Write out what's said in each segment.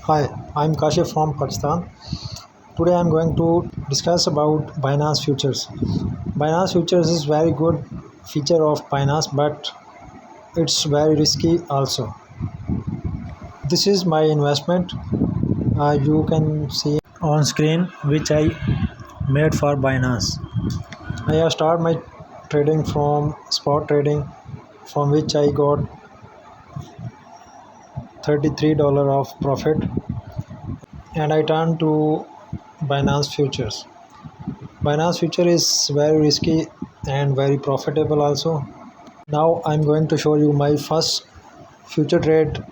Hi, I'm Kashif from Pakistan. Today I'm going to discuss about Binance Futures. Binance Futures is very good feature of Binance, but it's very risky also. This is my investment. You can see on screen which I made for Binance. I have started my trading from spot trading, from which I got $33 of profit, and I turned to Binance Futures. Binance Future is very risky and very profitable also. Now I'm going to show you my first future trade.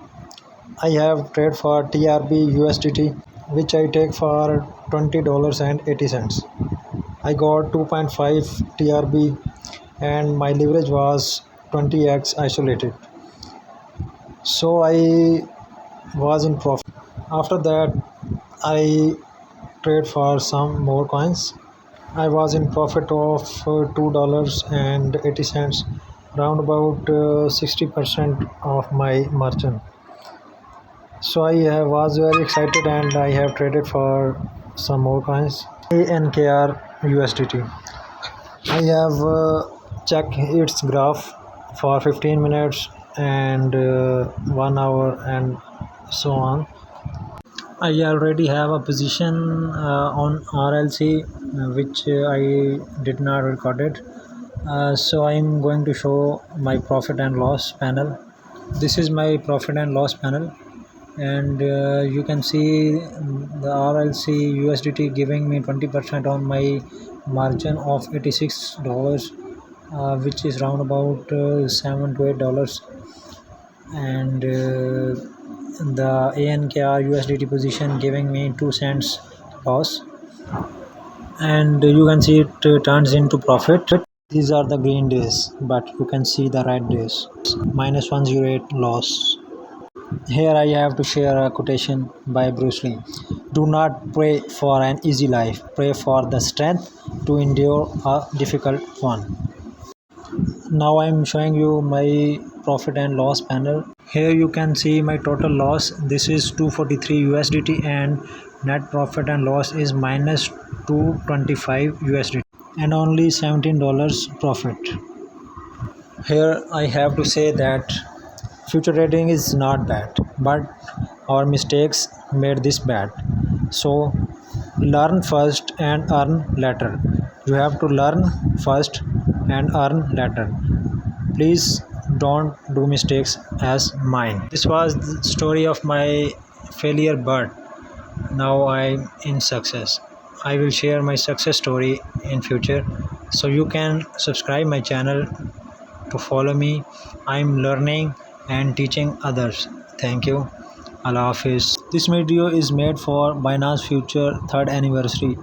I have trade for TRB USDT, which I take for $20.80. I got 2.5 TRB and my leverage was 20x isolated. So I was in profit. After that I trade for some more coins. I was in profit of $2.80, round about 60% of my margin. So was very excited and I have traded for some more coins. ANKR USDT. I have checked its graph for 15 minutes and 1 hour and so on. I already have a position on RLC which I did not record it. So I'm going to show my profit and loss panel. This is my profit and loss panel, and you can see the RLC USDT giving me 20% on my margin of $86, which is round about $7 to $8, and the ANKR USDT position giving me 2 cents loss, and you can see it turns into profit. These are the green days, but you can see the red days. Minus 108 loss. Here I have to share a quotation by Bruce Lee. Do not pray for an easy life. Pray for the strength to endure a difficult one. Now I am showing you my profit and loss panel. Here you can see my total loss. This is 243 USDT and net profit and loss is minus 225 USDT and only $17 profit. Here I have to say that future trading is not bad, but our mistakes made this bad. So learn first and earn later. You have to learn first and earn later. Please don't do mistakes as mine. This was the story of my failure, but now I'm in success. I will share my success story in future, so you can subscribe my channel to follow me. I'm learning and teaching others. Thank you. Allah Hafiz. This video is made for Binance Future 3rd anniversary.